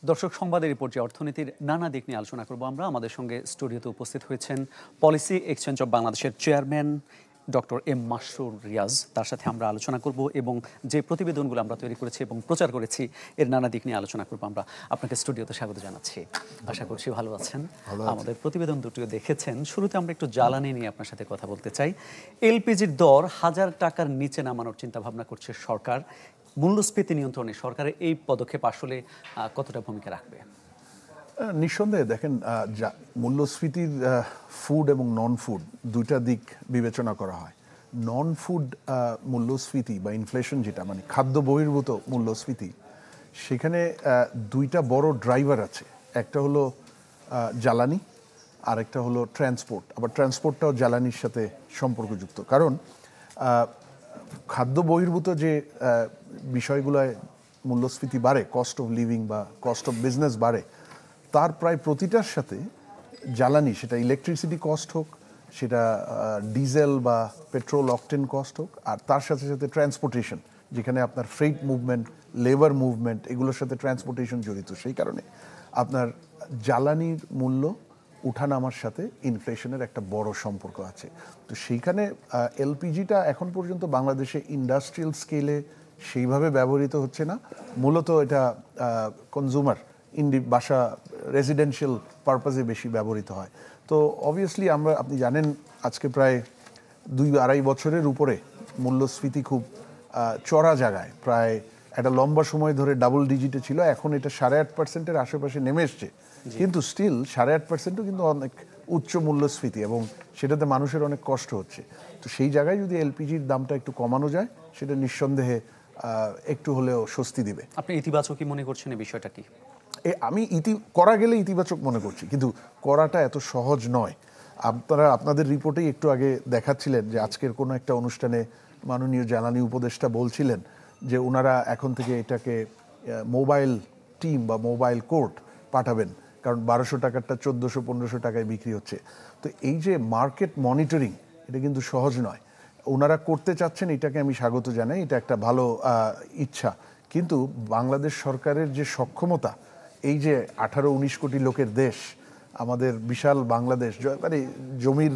দর্শক, সংবাদের এই পর্যায়ে অর্থনীতির নানা দিক নিয়ে আলোচনা করব আমরা। আমাদের সঙ্গে স্টুডিওতে উপস্থিত হয়েছেন পলিসি এক্সচেঞ্জ অব বাংলাদেশের chairman doctor M Masrur Riaz. তার সাথে আমরা আলোচনা করব এবং যে প্রতিবেদনগুলো আমরা তৈরি করেছি এবং প্রচার করেছি এর নানা দিক নিয়ে আলোচনা করব আমরা। আপনাকে স্টুডিওতে স্বাগত জানাচ্ছি। আশা করছি ভালো আছেন। আমাদের প্রতিবেদন দুটিও দেখেছেন। শুরুতে আমরা একটু জ্বালানি নিয়ে আপনার সাথে কথা বলতে চাই। এলপিজির দর 1000 টাকার নিচে নামানোর চিন্তা ভাবনা করছে সরকার। মূল্যস্ফীতি নিয়ন্ত্রণে সরকারের এই পদক্ষেপ আসলে কতটা ভূমিকা রাখবে? নিঃসন্দেহে দেখেন, মূল্যস্ফীতির ফুড এবং নন ফুড দুইটা দিক বিবেচনা করা হয়। নন ফুড মূল্যস্ফীতি বা ইনফ্লেশন, যেটা মানে খাদ্য বহির্ভূত মূল্যস্ফীতি, সেখানে দুইটা বড় ড্রাইভার আছে। একটা হলো জ্বালানি, আর একটা হলো ট্রান্সপোর্ট। আবার ট্রান্সপোর্টটাও জ্বালানির সাথে সম্পর্কযুক্ত, কারণ খাদ্য বহির্ভূত যে বিষয়গুলোয় মূল্যস্ফীতি বাড়ে, কস্ট অফ লিভিং বা কস্ট অফ বিজনেস বাড়ে, তার প্রায় প্রতিটার সাথে জ্বালানি, সেটা ইলেকট্রিসিটি কস্ট হোক, সেটা ডিজেল বা পেট্রোল অকটেন কস্ট হোক, আর তার সাথে সাথে ট্রান্সপোর্টেশন, যেখানে আপনার ফ্রেট মুভমেন্ট, লেবার মুভমেন্ট, এগুলোর সাথে ট্রান্সপোর্টেশন জড়িত। সেই কারণে আপনার জ্বালানির মূল্য উঠানামার সাথে ইনফ্লেশনের একটা বড় সম্পর্ক আছে। তো সেইখানে এলপিজিটা এখন পর্যন্ত বাংলাদেশে ইন্ডাস্ট্রিয়াল স্কেলে সেইভাবে ব্যবহৃত হচ্ছে না। মূলত এটা কনজিউমার বাসা রেসিডেন্সিয়াল পারপাসে বেশি ব্যবহৃত হয়। তো অবভিয়াসলি আপনি জানেন, আজকে প্রায় 2-2.5 বছরের উপরে মূল্যস্ফীতি খুব চড়া জায়গায়, প্রায় একটা লম্বা সময় ধরে ডাবল ডিজিটে ছিল। এখন এটা 8.5%-এর আশেপাশে নেমে এসছে, কিন্তু স্টিল 8.5%ও কিন্তু অনেক উচ্চ মূল্যস্ফীতি, এবং সেটাতে মানুষের অনেক কষ্ট হচ্ছে। তো সেই জায়গায় যদি এলপিজির দামটা একটু কমানো যায়, সেটা নিঃসন্দেহে একটু হলেও স্বস্তি দিবে। আপনি ইতিবাচকই মনে করছেন এই বিষয়টা কি? আমি করা গেলে ইতিবাচক মনে করছি, কিন্তু করাটা এত সহজ নয়। আপনাদের রিপোর্টেই একটু আগে দেখাচ্ছিলেন যে আজকের কোনো একটা অনুষ্ঠানে মাননীয় জ্বালানি উপদেষ্টা বলছিলেন যে ওনারা এখন থেকে এটাকে মোবাইল টিম বা মোবাইল কোর্ট পাঠাবেন, কারণ 1200 টাকারটা 1400-1500 টাকায় বিক্রি হচ্ছে। তো এই যে মার্কেট মনিটরিং, এটা কিন্তু সহজ নয়। ওনারা করতে চাচ্ছেন, এটাকে আমি স্বাগত জানাই, এটা একটা ভালো ইচ্ছা। কিন্তু বাংলাদেশ সরকারের যে সক্ষমতা, এই যে 18-19 কোটি লোকের দেশ, আমাদের বিশাল বাংলাদেশ, মানে জমির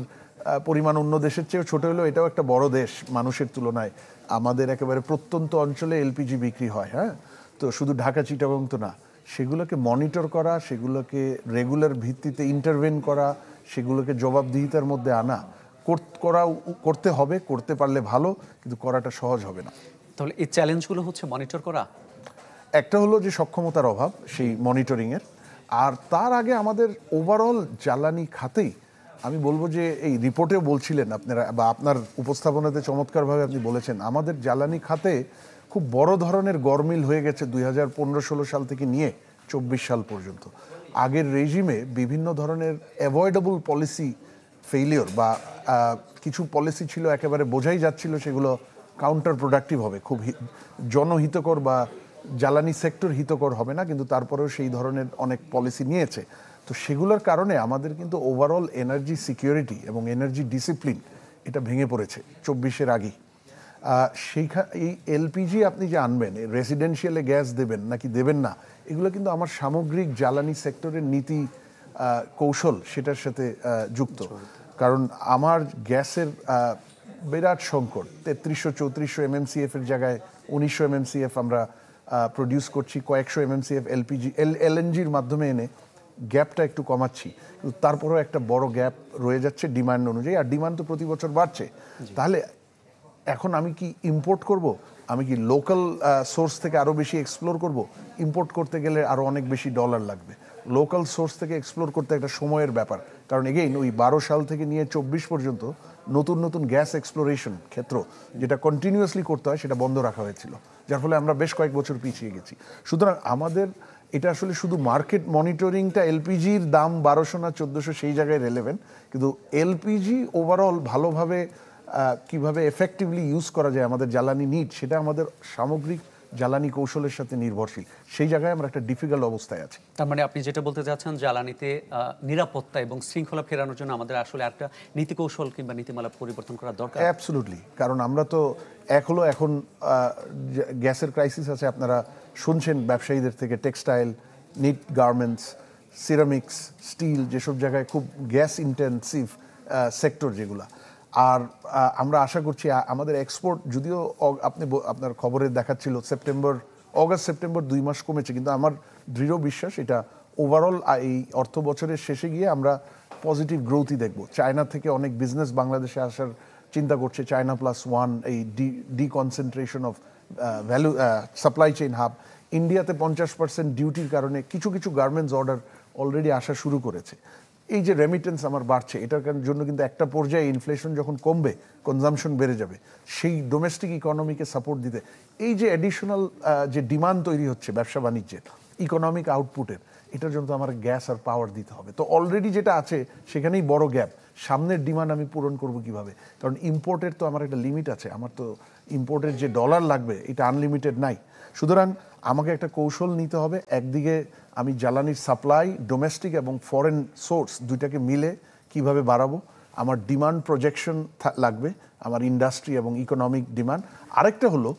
পরিমাণ অন্য দেশের চেয়েও ছোট হলেও এটাও একটা বড় দেশ মানুষের তুলনায়। আমাদের একেবারে প্রত্যন্ত অঞ্চলে এলপিজি বিক্রি হয়, হ্যাঁ। তো শুধু ঢাকা চিটাগং তো না, সেগুলোকে মনিটর করা, সেগুলোকে রেগুলার ভিত্তিতে ইন্টারভেন করা, সেগুলোকে জবাবদিহিতার মধ্যে আনা, করতে হবে। করতে পারলে ভালো, কিন্তু করাটা সহজ হবে না। তাহলে এই চ্যালেঞ্জগুলো হচ্ছে মনিটর করা। একটা হলো যে সক্ষমতার অভাব সেই মনিটরিংয়ের, আর তার আগে আমাদের ওভারঅল জ্বালানি খাতেই আমি বলবো যে এই রিপোর্টেও বলছিলেন আপনারা, বা আপনার উপস্থাপনাতে চমৎকারভাবে আপনি বলেছেন, আমাদের জ্বালানি খাতে খুব বড় ধরনের গরমিল হয়ে গেছে 2015-16 সাল থেকে নিয়ে 24 সাল পর্যন্ত। আগের রেজিমে বিভিন্ন ধরনের অ্যাভয়েডেবল পলিসি ফেইলিওর, বা কিছু পলিসি ছিল একেবারে বোঝাই যাচ্ছিল সেগুলো কাউন্টার প্রোডাক্টিভ হবে, খুব জনহিতকর বা জ্বালানি সেক্টর হিতকর হবে না, কিন্তু তারপরেও সেই ধরনের অনেক পলিসি নিয়েছে। তো সেগুলোর কারণে আমাদের কিন্তু ওভারঅল এনার্জি সিকিউরিটি এবং এনার্জি ডিসিপ্লিন এটা ভেঙে পড়েছে 24-এর আগেই। এই এলপিজি আপনি যে আনবেন, রেসিডেন্সিয়ালে গ্যাস দেবেন নাকি দেবেন না, এগুলো কিন্তু আমার সামগ্রিক জ্বালানি সেক্টরের নীতি কৌশল সেটার সাথে যুক্ত। কারণ আমার গ্যাসের বিরাট সংকট, 3300-3400 MMCF এর জায়গায় 1900 MMCF আমরা প্রডিউস করছি, কয়েকশো MMCF এলপিজি এলএনজির মাধ্যমে এনে গ্যাপটা একটু কমাচ্ছি, কিন্তু তারপরেও একটা বড় গ্যাপ রয়ে যাচ্ছে ডিমান্ড অনুযায়ী, আর ডিমান্ড তো প্রতি বছর বাড়ছে। তাহলে এখন আমি কি ইম্পোর্ট করব? আমি কি লোকাল সোর্স থেকে আরও বেশি এক্সপ্লোর করব? ইম্পোর্ট করতে গেলে আরও অনেক বেশি ডলার লাগবে। লোকাল সোর্স থেকে এক্সপ্লোর করতে একটা সময়ের ব্যাপার, কারণ এগেইন ওই 12 সাল থেকে নিয়ে 24 পর্যন্ত নতুন নতুন গ্যাস এক্সপ্লোরেশন ক্ষেত্র যেটা কন্টিনিউয়াসলি করতে হয়, সেটা বন্ধ রাখা হয়েছিল, যার ফলে আমরা বেশ কয়েক বছর পিছিয়ে গেছি। সুতরাং আমাদের এটা আসলে শুধু মার্কেট মনিটরিংটা, এলপিজির দাম 1200 না 1400 সেই জায়গায় রেলেভেন্ট, কিন্তু এলপিজি ওভারঅল ভালোভাবে কিভাবে এফেক্টিভলি ইউজ করা যায় আমাদের জ্বালানি নিড, সেটা আমাদের সামগ্রিক জ্বালানি কৌশলের সাথে নির্ভরশীল। সেই জায়গায় আমরা একটা ডিফিকাল্ট অবস্থায় আছি। তার মানে আপনি যেটা বলতে চাচ্ছেন, জ্বালানিতে নিরাপত্তা এবং শৃঙ্খলা ফেরানোর জন্য আমাদের আসলে একটা নীতি কৌশল কিংবা নীতিমালা পরিবর্তন করা দরকার। অ্যাবসলুটলি, কারণ আমরা তো এখন গ্যাসের ক্রাইসিস আছে, আপনারা শুনছেন ব্যবসায়ীদের থেকে, textile, knit garments, ceramics, steel, যেসব জায়গায় খুব গ্যাস ইন্টেন্সিভ সেক্টর যেগুলো। আর আমরা আশা করছি আমাদের এক্সপোর্ট, যদিও আপনার খবরে দেখাচ্ছিল অগাস্ট সেপ্টেম্বর 2 মাস কমেছে, কিন্তু আমার দৃঢ় বিশ্বাস এটা ওভারঅল এই অর্থ বছরের শেষে গিয়ে আমরা পজিটিভ গ্রোথই দেখব। চায়না থেকে অনেক বিজনেস বাংলাদেশে আসার চিন্তা করছে, চায়না +1, এই deconcentration of value supply chain hub. ইন্ডিয়াতে 50% ডিউটির কারণে কিছু কিছু গার্মেন্টস অর্ডার অলরেডি আসা শুরু করেছে। এই যে রেমিটেন্স আমার বাড়ছে, এটার জন্য কিন্তু একটা পর্যায়ে ইনফ্লেশন যখন কমবে, কনজামশন বেড়ে যাবে, সেই ডোমেস্টিক ইকোনমিকে সাপোর্ট দিতে এই যে অ্যাডিশনাল যে ডিমান্ড তৈরি হচ্ছে ব্যবসা বাণিজ্যের, ইকোনমিক আউটপুটের, এটার জন্য তো আমার গ্যাস আর পাওয়ার দিতে হবে। তো অলরেডি যেটা আছে সেখানেই বড় গ্যাপ। সামনের ডিমান্ড আমি পূরণ করব কিভাবে? কারণ ইম্পোর্টের তো আমার একটা লিমিট আছে, আমার তো ইম্পোর্টের যে ডলার লাগবে এটা আনলিমিটেড নাই। সুতরাং আমাকে একটা কৌশল নিতে হবে। একদিকে আমি জ্বালানির সাপ্লাই ডোমেস্টিক এবং ফরেন সোর্স দুইটাকে মিলে কিভাবে বাড়াবো, আমার ডিমান্ড প্রজেকশন লাগবে, আমার ইন্ডাস্ট্রি এবং ইকোনমিক ডিমান্ড। আরেকটা হলো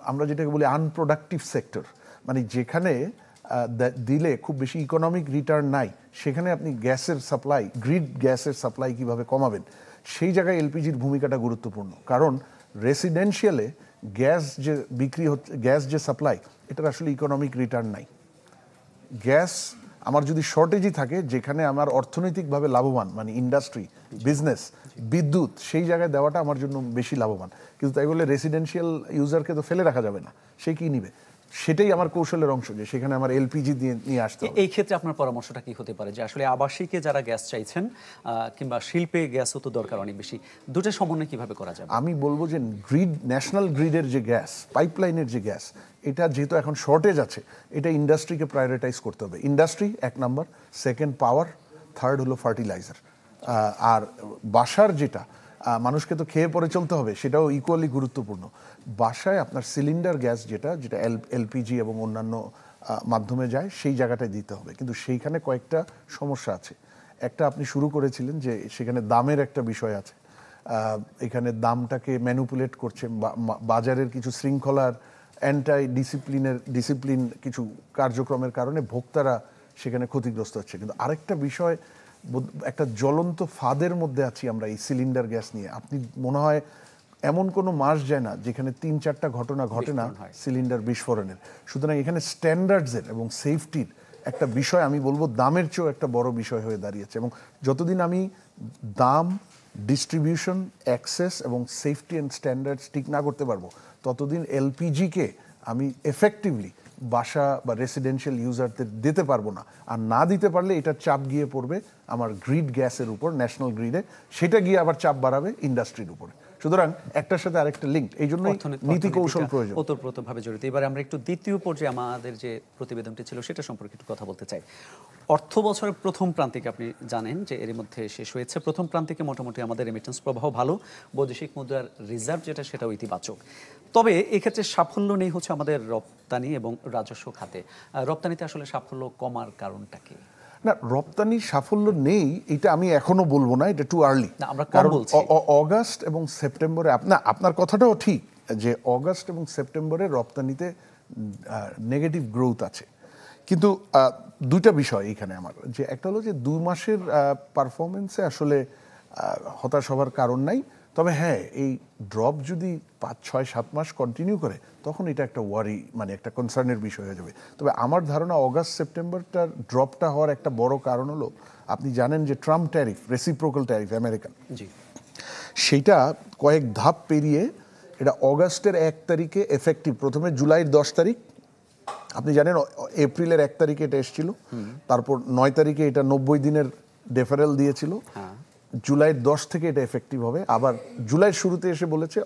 আমরা যেটাকে বলি আনপ্রোডাক্টিভ সেক্টর, মানে যেখানে দিলে খুব বেশি ইকোনমিক রিটার্ন নাই, সেখানে আপনি গ্যাসের সাপ্লাই, গ্রিড গ্যাসের সাপ্লাই কিভাবে কমাবেন, সেই জায়গায় এলপিজির ভূমিকাটা গুরুত্বপূর্ণ। কারণ রেসিডেন্সিয়ালে গ্যাস যে বিক্রি হচ্ছে, গ্যাস যে সাপ্লাই, এটার আসলে ইকোনমিক রিটার্ন নাই। গ্যাস আমার যদি শর্টেজই থাকে, যেখানে আমার অর্থনৈতিকভাবে লাভবান, মানে ইন্ডাস্ট্রি, বিজনেস, বিদ্যুৎ, সেই জায়গায় দেওয়াটা আমার জন্য বেশি লাভবান। কিন্তু তাই বলে রেসিডেন্সিয়াল ইউজারকে তো ফেলে রাখা যাবে না, সে কি নিবে? সেটাই আমার কৌশলের অংশ, যে সেখানে আমার এলপিজি দিয়ে নিয়ে আসতে হবে। এই ক্ষেত্রে আপনার পরামর্শটা কি হতে পারে, যে আসলে আবাসিকে যারা গ্যাস চাইছেন কিংবা শিল্পে গ্যাসও তো দরকার অনেক বেশি, দুটো সমন্বয় কিভাবে করা যাবে? আমি বলবো যে গ্রিড, ন্যাশনাল গ্রিডের যে গ্যাস, পাইপলাইনের যে গ্যাস, এটা যেহেতু এখন শর্টেজ আছে, এটা ইন্ডাস্ট্রিকে প্রায়োরিটাইজ করতে হবে। ইন্ডাস্ট্রি 1 নম্বর, সেকেন্ড পাওয়ার, থার্ড হলো ফার্টিলাইজার। আর বাসার যেটা মানুষকে তো খেয়ে পরে চলতে হবে, সেটাও ইকুয়ালি গুরুত্বপূর্ণ। বাসায় আপনার সিলিন্ডার গ্যাস যেটা এলপিজি এবং অন্যান্য মাধ্যমে যায়, সেই জায়গাটায় দিতে হবে। কিন্তু সেইখানে কয়েকটা সমস্যা আছে। একটা আপনি শুরু করেছিলেন যে সেখানে দামের একটা বিষয় আছে, এখানে দামটাকে ম্যানিপুলেট করছে বাজারের কিছু শৃঙ্খলার, ডিসিপ্লিন কিছু কার্যক্রমের কারণে ভোক্তারা সেখানে ক্ষতিগ্রস্ত হচ্ছে। কিন্তু আরেকটা বিষয়, একটা জ্বলন্ত ফাঁদের মধ্যে আছি আমরা এই সিলিন্ডার গ্যাস নিয়ে। আপনি মনে হয় এমন কোনো মাস যায় না যেখানে 3-4টা ঘটনা ঘটে না সিলিন্ডার বিস্ফোরণের। সুতরাং এখানে স্ট্যান্ডার্ডসের এবং সেফটির একটা বিষয়, আমি বলবো দামের চেয়েও একটা বড় বিষয় হয়ে দাঁড়িয়েছে। এবং যতদিন আমি দাম, ডিস্ট্রিবিউশন, অ্যাক্সেস এবং সেফটি অ্যান্ড স্ট্যান্ডার্ডস ঠিক না করতে পারবো, ততদিন এলপিজিকে আমি এফেক্টিভলি বাসা বা রেসিডেন্সিয়াল ইউজারদের দিতে পারবো না। আর না দিতে পারলে এটার চাপ গিয়ে পড়বে আমার গ্রিড গ্যাসের উপর, ন্যাশনাল গ্রিডে, সেটা গিয়ে আবার চাপ বাড়াবে ইন্ডাস্ট্রির উপরে। সুতরাং একটার সাথে আরেকটা লিঙ্ক, এই জন্য নীতি কৌশল প্রয়োজন, ওতপ্রোতভাবে জড়িত। এবারে আমরা একটু দ্বিতীয় পর্যায়ে আমাদের যে প্রতিবেদনটি ছিল সেটা সম্পর্কে একটু কথা বলতে চাই। অর্থ বছরের প্রথম প্রান্তিকে আপনি জানেন যে এর মধ্যে শেষ হয়েছে, প্রথম প্রান্তিকে মোটামুটি আমাদের রেমিটেন্স প্রবাহ ভালো, বৈদেশিক মুদ্রার রিজার্ভ যেটা সেটাও ইতিবাচক। তবে এক্ষেত্রে সাফল্য নেই হচ্ছে আমাদের রপ্তানি এবং রাজস্ব খাতে। রপ্তানিতে আসলে সাফল্য কমার কারণটা কি? না, রপ্তানির সাফল্য নেই এটা আমি এখনো বলবো না, এটা টু আর্লি। কারণ অগাস্ট এবং সেপ্টেম্বরে আপনার কথাটাও ঠিক যে অগাস্ট এবং সেপ্টেম্বরে রপ্তানিতে নেগেটিভ গ্রোথ আছে। কিন্তু দুইটা বিষয় এখানে আমার, যে একটা হলো যে 2 মাসের পারফরমেন্সে আসলে হতাশ হওয়ার কারণ নাই। তবে হ্যাঁ, এই ড্রপ যদি 5-6-7 মাস কন্টিনিউ করে, তখন এটা একটা ওয়ারি, মানে একটা কনসার্নের বিষয় হয়ে যাবে। তবে আমার ধারণা অগাস্ট সেপ্টেম্বরটার ড্রপটা হওয়ার একটা বড় কারণ হলো, আপনি জানেন যে Trump tariff, reciprocal tariff American, সেইটা কয়েক ধাপ পেরিয়ে এটা অগাস্টের 1 তারিখে এফেক্টিভ। প্রথমে জুলাইয়ের 10 তারিখ, আপনি জানেন এপ্রিলের 1 তারিখে এটা এসেছিল, তারপর 9 তারিখে এটা 90 দিনের ডেফারেল দিয়েছিল, জুলাইয়ের 10 থেকে এটা এফেক্টিভ হবে। আবার জুলাইয়ের শুরুতে এসে বলেছে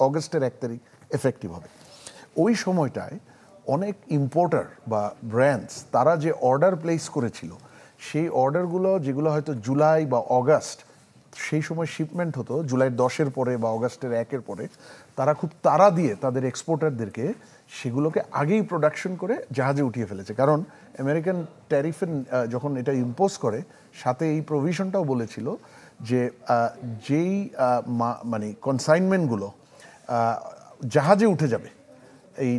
অগস্টের 1 তারিখ এফেক্টিভ হবে। ওই সময়টায় অনেক ইম্পোর্টার বা ব্র্যান্ডস তারা যে অর্ডার প্লেস করেছিল, সেই অর্ডারগুলো যেগুলো হয়তো জুলাই বা অগাস্ট, সেই সময় শিপমেন্ট হতো জুলাইয়ের 10-এর পরে বা অগাস্টের 1-এর পরে, তারা খুব তাড়া দিয়ে তাদের এক্সপোর্টারদেরকে সেগুলোকে আগেই প্রোডাকশন করে জাহাজে উঠিয়ে ফেলেছে। কারণ আমেরিকান ট্যারিফের যখন এটা ইম্পোজ করে, সাথে এই প্রভিশনটাও বলেছিল যে যেই মানে কনসাইনমেন্টগুলো জাহাজে উঠে যাবে, এই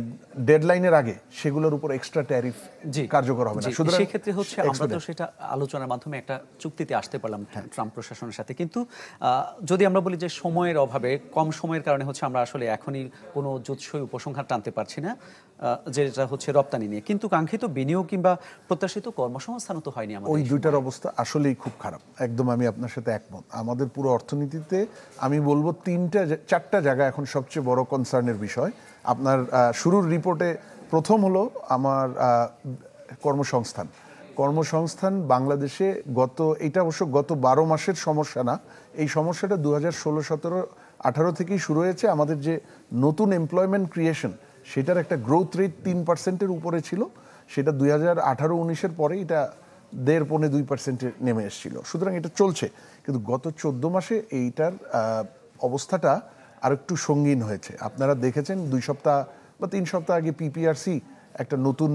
ডেডলাইনের আগে সেগুলোর উপর এক্সট্রা ট্যারিফ কার্যকর হবে না। সুতরাং সেই ক্ষেত্রে হচ্ছে আমরা তো সেটা আলোচনার মাধ্যমে একটা চুক্তিতে আসতে পারলাম ট্রাম্প প্রশাসনের সাথে, কিন্তু যদি আমরা বলি যে সময়ের অভাবে, কম সময়ের কারণে হচ্ছে আমরা আসলে এখনই কোনো জুৎসই উপসংহার টানতে পারছি না, যেটা হচ্ছে রপ্তানি নিয়ে, কিন্তু কাঙ্ক্ষিত বিনিয়োগ কিংবা প্রত্যাশিত কর্মসংস্থানও তো হয়নি আমাদের। ওই দুইটার অবস্থা আসলেই খুব খারাপ, একদম আমি আপনার সাথে একমত। আমাদের পুরো অর্থনীতিতে আমি বলবো 4টা জায়গা এখন সবচেয়ে বড় কনসার্নের বিষয়। আপনার শুরুর রিপোর্টে প্রথম হলো আমার কর্মসংস্থান বাংলাদেশে এটা অবশ্য গত 12 মাসের সমস্যা না, এই সমস্যাটা 2016, 17, 18 থেকেই শুরু হয়েছে। আমাদের যে নতুন এমপ্লয়মেন্ট ক্রিয়েশন সেটার একটা গ্রোথ রেট 3%-এর উপরে ছিল, সেটা 2018-19-এর পরে এটা 1.5-2% নেমে এসেছিল। সুতরাং এটা চলছে, কিন্তু গত 14 মাসে এইটার অবস্থাটা আর একটু সঙ্গীন হয়েছে। আপনারা দেখেছেন 2 সপ্তাহ বা 3 সপ্তাহ আগে পিপিআরসি একটা নতুন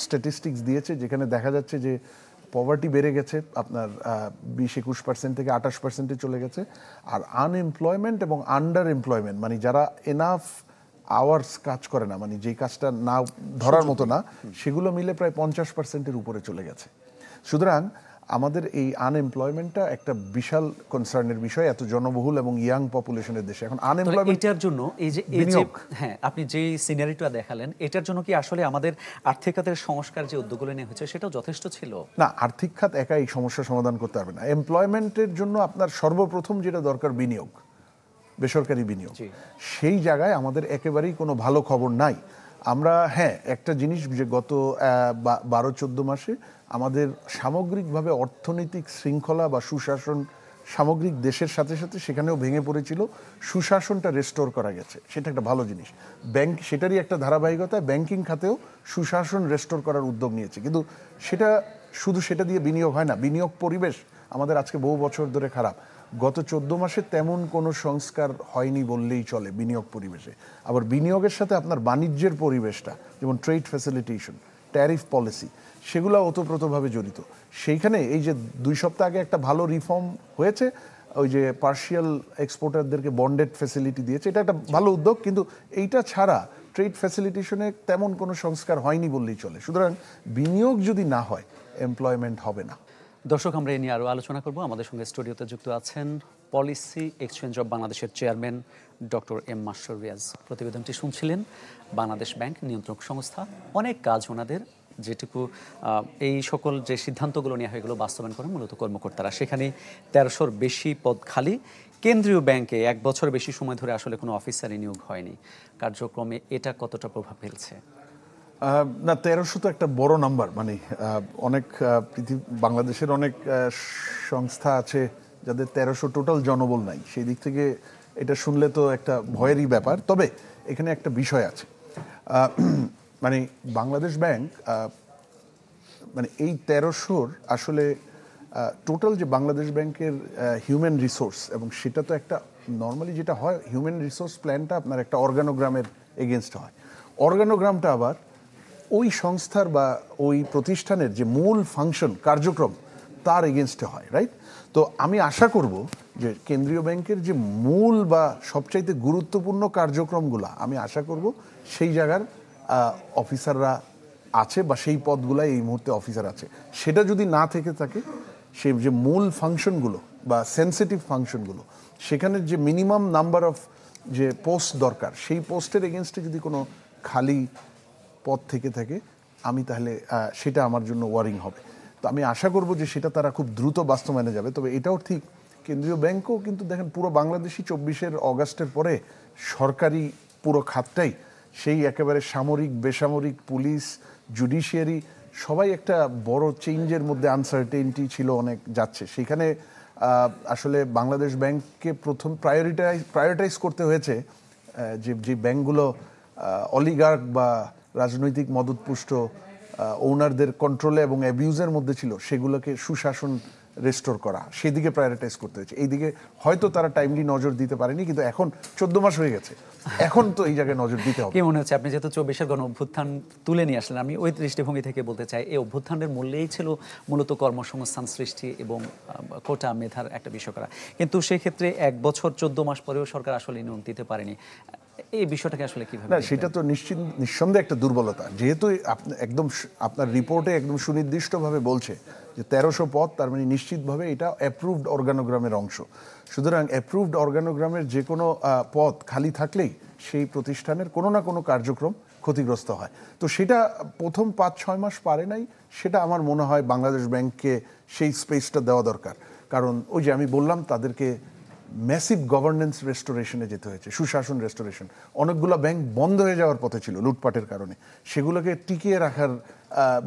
স্ট্যাটিস্টিক্স দিয়েছে, যেখানে দেখা যাচ্ছে যে পভার্টি বেড়ে গেছে আপনার 20-21% থেকে 28%-এ চলে গেছে। আর আনএমপ্লয়মেন্ট এবং আন্ডার এমপ্লয়মেন্ট, মানে যারা এনাফ আওয়ার্স কাজ করে না, মানে যেই কাজটা না ধরার মতো না, সেগুলো মিলে প্রায় 50%-এর উপরে চলে গেছে। সুতরাং আমাদের এই আনএমপ্লয়মেন্টটা একটা বিশাল কনসার্নের বিষয় এত জনবহুল এবং ইয়াং পপুলেশনের দেশে। এখন আনএমপ্লয়মেন্ট, এটার জন্য এই যে হ্যাঁ, আপনি যে সিনারিটা দেখালেন, এটার জন্য কি আসলে আমাদের আর্থিক খাতের সংস্কার যে উদ্যোগগুলো নেওয়া হয়েছে সেটাও যথেষ্ট ছিল? না, আর্থিক খাত একা এই সমস্যার সমাধান করতে পারবে না। এমপ্লয়মেন্টের জন্য আপনার সর্বপ্রথম যেটা দরকার বিনিয়োগ, বেসরকারি বিনিয়োগ। সেই জায়গায় আমাদের একেবারেই কোনো ভালো খবর নাই। আমরা একটা জিনিস, যে গত 12-14 মাসে আমাদের সামগ্রিকভাবে অর্থনৈতিক শৃঙ্খলা বা সুশাসন সামগ্রিক দেশের সাথে সাথে সেখানেও ভেঙে পড়েছিল, সুশাসনটা রেস্টোর করা গেছে, সেটা একটা ভালো জিনিস। সেটারই একটা ধারাবাহিকতা, ব্যাংকিং খাতেও সুশাসন রেস্টোর করার উদ্যোগ নিয়েছে। কিন্তু সেটা দিয়ে বিনিয়োগ হয় না। বিনিয়োগ পরিবেশ আমাদের আজকে বহু বছর ধরে খারাপ। গত 14 মাসে তেমন কোনো সংস্কার হয়নি বললেই চলে বিনিয়োগ পরিবেশে। আবার বিনিয়োগের সাথে আপনার বাণিজ্যের পরিবেশটা, যেমন ট্রেড ফ্যাসিলিটেশন, ট্যারিফ পলিসি, সেগুলো ওতপ্রোতভাবে জড়িত। সেইখানে এই যে 2 সপ্তাহ আগে একটা ভালো রিফর্ম হয়েছে, ওই যে পার্শিয়াল এক্সপোর্টারদেরকে বন্ডেড ফ্যাসিলিটি দিয়েছে, এটা একটা ভালো উদ্যোগ, কিন্তু এইটা ছাড়া ট্রেড ফ্যাসিলিটেশনে তেমন কোনো সংস্কার হয়নি বললেই চলে। সুতরাং বিনিয়োগ যদি না হয়, এমপ্লয়মেন্ট হবে না। দর্শক, আমরা এই নিয়ে আরও আলোচনা করব। আমাদের সঙ্গে স্টুডিওতে যুক্ত আছেন পলিসি এক্সচেঞ্জ অব বাংলাদেশের chairman doctor M Masrur Riaz. প্রতিবেদনটি শুনছিলেন, বাংলাদেশ ব্যাংক নিয়ন্ত্রক সংস্থা। অনেক কাজ ওনাদের, যেটুকু এই সকল যে সিদ্ধান্তগুলো নেওয়া হয় এগুলো বাস্তবায়ন করেন মূলত কর্মকর্তারা। সেখানে 1300-র বেশি পদ খালি। কেন্দ্রীয় ব্যাংকে 1 বছর বেশি সময় ধরে আসলে কোনো অফিসারই নিয়োগ হয়নি। কার্যক্রমে এটা কতটা প্রভাব ফেলছে? না, 1300 তো একটা বড় নাম্বার। মানে অনেক বাংলাদেশের অনেক সংস্থা আছে যাদের 1300 টোটাল জনবল নাই। সেই দিক থেকে এটা শুনলে তো একটা ভয়েরই ব্যাপার। তবে এখানে একটা বিষয় আছে, মানে বাংলাদেশ ব্যাংক, মানে এই 1300-র আসলে টোটাল যে বাংলাদেশ ব্যাংকের হিউম্যান রিসোর্স, এবং সেটা তো একটা নর্মালি যেটা হয়, হিউম্যান রিসোর্স প্ল্যানটা আপনার একটা অর্গানোগ্রামের এগেনস্ট হয়। অর্গানোগ্রামটা আবার ওই সংস্থার বা ওই প্রতিষ্ঠানের যে মূল ফাংশন, কার্যক্রম, তার এগেনস্টে হয়, রাইট? তো আমি আশা করব যে কেন্দ্রীয় ব্যাংকের যে মূল বা সবচাইতে গুরুত্বপূর্ণ কার্যক্রমগুলো, আমি আশা করব সেই জায়গার অফিসাররা আছে বা সেই পদগুলাই এই মুহূর্তে অফিসার আছে। সেটা যদি না থেকে থাকে, সেই যে মূল ফাংশনগুলো বা সেন্সিটিভ ফাংশনগুলো, সেখানে যে মিনিমাম নাম্বার অফ যে পোস্ট দরকার, সেই পোস্টের এগেনস্টে যদি কোনো খালি পদ থেকে থাকে, আমি তাহলে সেটা আমার জন্য ওয়ারিং হবে। তো আমি আশা করব যে সেটা তারা খুব দ্রুত বাস্তবায়নে যাবে। তবে এটাও ঠিক, কেন্দ্রীয় ব্যাংকও কিন্তু দেখেন পুরো বাংলাদেশি 24 অগাস্টের পরে সরকারি পুরো খাতটাই, সেই একেবারে সামরিক, বেসামরিক, পুলিশ, জুডিশিয়ারি, সবাই একটা বড় চেঞ্জের মধ্যে, আনসার্টেনিটি ছিল অনেক, যাচ্ছে। সেখানে আসলে বাংলাদেশ ব্যাংককে প্রথম প্রায়োরিটাইজ করতে হয়েছে যে ব্যাংকগুলো অলিগার্ক বা রাজনৈতিক মদতপুষ্ট ওনারদের কন্ট্রোলে এবং অ্যাবিউজের মধ্যে ছিল, সেগুলোকে সুশাসন রেস্টোর করা, সেদিকে প্রায়োরিটাইজ করতে হয়েছে। এইদিকে হয়তো তারা টাইমলি নজর দিতে পারেনি, কিন্তু এখন 14 মাস হয়ে গেছে, এখন তো এই জায়গায় নজর দিতে হবে। কি মনে হচ্ছে, আপনি যেহেতু 24-এর গণ অভ্যুত্থান তুলে নিয়ে আসলেন, আমি ওই দৃষ্টিভঙ্গি থেকে বলতে চাই, এই অভ্যুত্থানের মূল্যেই ছিল মূলত কর্মসংস্থান সৃষ্টি এবং কোটা মেধার একটা বিষয় করা। কিন্তু সেই ক্ষেত্রে 1 বছর 14 মাস পরেও সরকার আসলে নিয়োগ দিতে পারেনি। এই বিষয়টাকে আসলে কিভাবে না, দেখবেন? সেটা তো নিঃসন্দেহে একটা দুর্বলতা। যেহেতু একদম আপনার রিপোর্টে একদম সুনির্দিষ্টভাবে বলছে যে 1300 পদ, তার মানে নিশ্চিতভাবে এটা অ্যাপ্রুভড অর্গানোগ্রামের অংশ। সুতরাং অ্যাপ্রুভড অর্গানোগ্রামের যে কোনো পদ খালি থাকলেই সেই প্রতিষ্ঠানের কোনো না কোনো কার্যক্রম ক্ষতিগ্রস্ত হয়। তো সেটা প্রথম 5-6 মাস পারে নাই, সেটা আমার মনে হয় বাংলাদেশ ব্যাংককে সেই স্পেসটা দেওয়া দরকার। কারণ ওই যে আমি বললাম, তাদেরকে ম্যাসিভ গভর্নেন্স রেস্টোরেশনে যেতে হয়েছে, সুশাসন রেস্টোরেশন। অনেকগুলো ব্যাংক বন্ধ হয়ে যাওয়ার পথে ছিল লুটপাটের কারণে, সেগুলোকে টিকিয়ে রাখার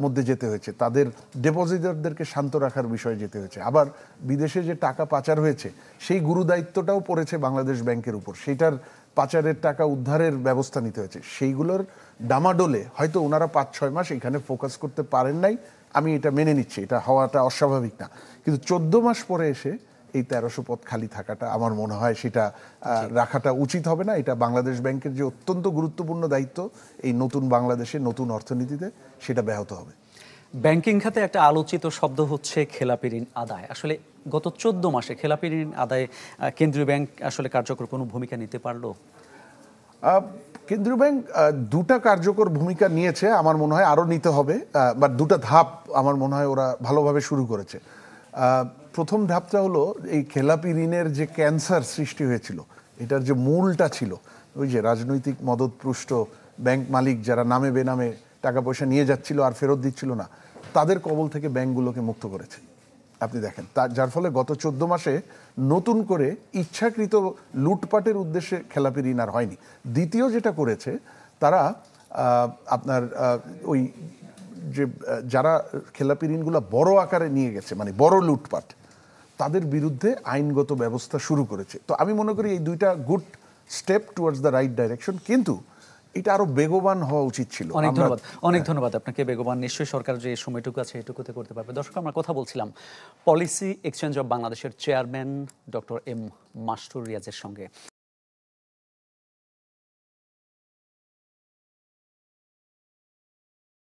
মধ্যে যেতে হয়েছে। তাদের ডিপোজিটরদেরকে শান্ত রাখার বিষয়ে যেতে হয়েছে। আবার বিদেশে যে টাকা পাচার হয়েছে, সেই গুরুদায়িত্বটাও পড়েছে বাংলাদেশ ব্যাংকের উপর। সেইটার পাচারের টাকা উদ্ধারের ব্যবস্থা নিতে হয়েছে। সেইগুলোর ডামাডোলে হয়তো ওনারা 5-6 মাস এখানে ফোকাস করতে পারেন নাই, আমি এটা মেনে নিচ্ছি, এটা হওয়াটা অস্বাভাবিক না। কিন্তু 14 মাস পরে এসে এই 1300 পদ খালি থাকাটা আমার মনে হয় সেটা রাখাটা উচিত হবে না। এটা বাংলাদেশ ব্যাংকের যে অত্যন্ত গুরুত্বপূর্ণ দায়িত্ব এই নতুন বাংলাদেশে, নতুন অর্থনীতিতে, সেটা ব্যাহত হবে। ব্যাংকিং খাতে একটা আলোচিত শব্দ হচ্ছে খেলাপি ঋণ আদায়। আসলে গত 14 মাসে খেলাপি ঋণ আদায়ে কেন্দ্রীয় ব্যাংক আসলে কার্যকর কোনো ভূমিকা নিতে পারলো? কেন্দ্রীয় ব্যাংক দুটা কার্যকর ভূমিকা নিয়েছে, আমার মনে হয় আরও নিতে হবে। বা দুটা ধাপ আমার মনে হয় ওরা ভালোভাবে শুরু করেছে। প্রথম ধাপটা হলো এই খেলাপি ঋণের যে ক্যান্সার সৃষ্টি হয়েছিল, এটার যে মূলটা ছিল ওই যে রাজনৈতিক মদতপুষ্ট ব্যাংক মালিক যারা নামে বেনামে টাকা পয়সা নিয়ে যাচ্ছিল আর ফেরত দিচ্ছিল না, তাদের কবল থেকে ব্যাংকগুলোকে মুক্ত করেছে। আপনি দেখেন যার ফলে গত 14 মাসে নতুন করে ইচ্ছাকৃত লুটপাটের উদ্দেশ্যে খেলাপি ঋণ আর হয়নি। দ্বিতীয় যেটা করেছে তারা আপনার ওই যে যারা খেলাপি ঋণগুলো বড় আকারে নিয়ে গেছে, মানে বড় লুটপাট, তাদের বিরুদ্ধে আইনগত ব্যবস্থা শুরু করেছে। তো আমি মনে করি এই দুইটা good step towards the right direction, কিন্তু এটা আরো বেগবান হওয়া উচিত ছিল। অনেক ধন্যবাদ আপনাকে। বেগবান নিশ্চয়ই সরকার যে সময়টুকু আছে এটুকুতে করতে পারবে। দর্শক, আমরা কথা বলছিলাম পলিসি এক্সচেঞ্জ অব বাংলাদেশের চেয়ারম্যান ডক্টর এম মাসরুর রিয়াজের সঙ্গে।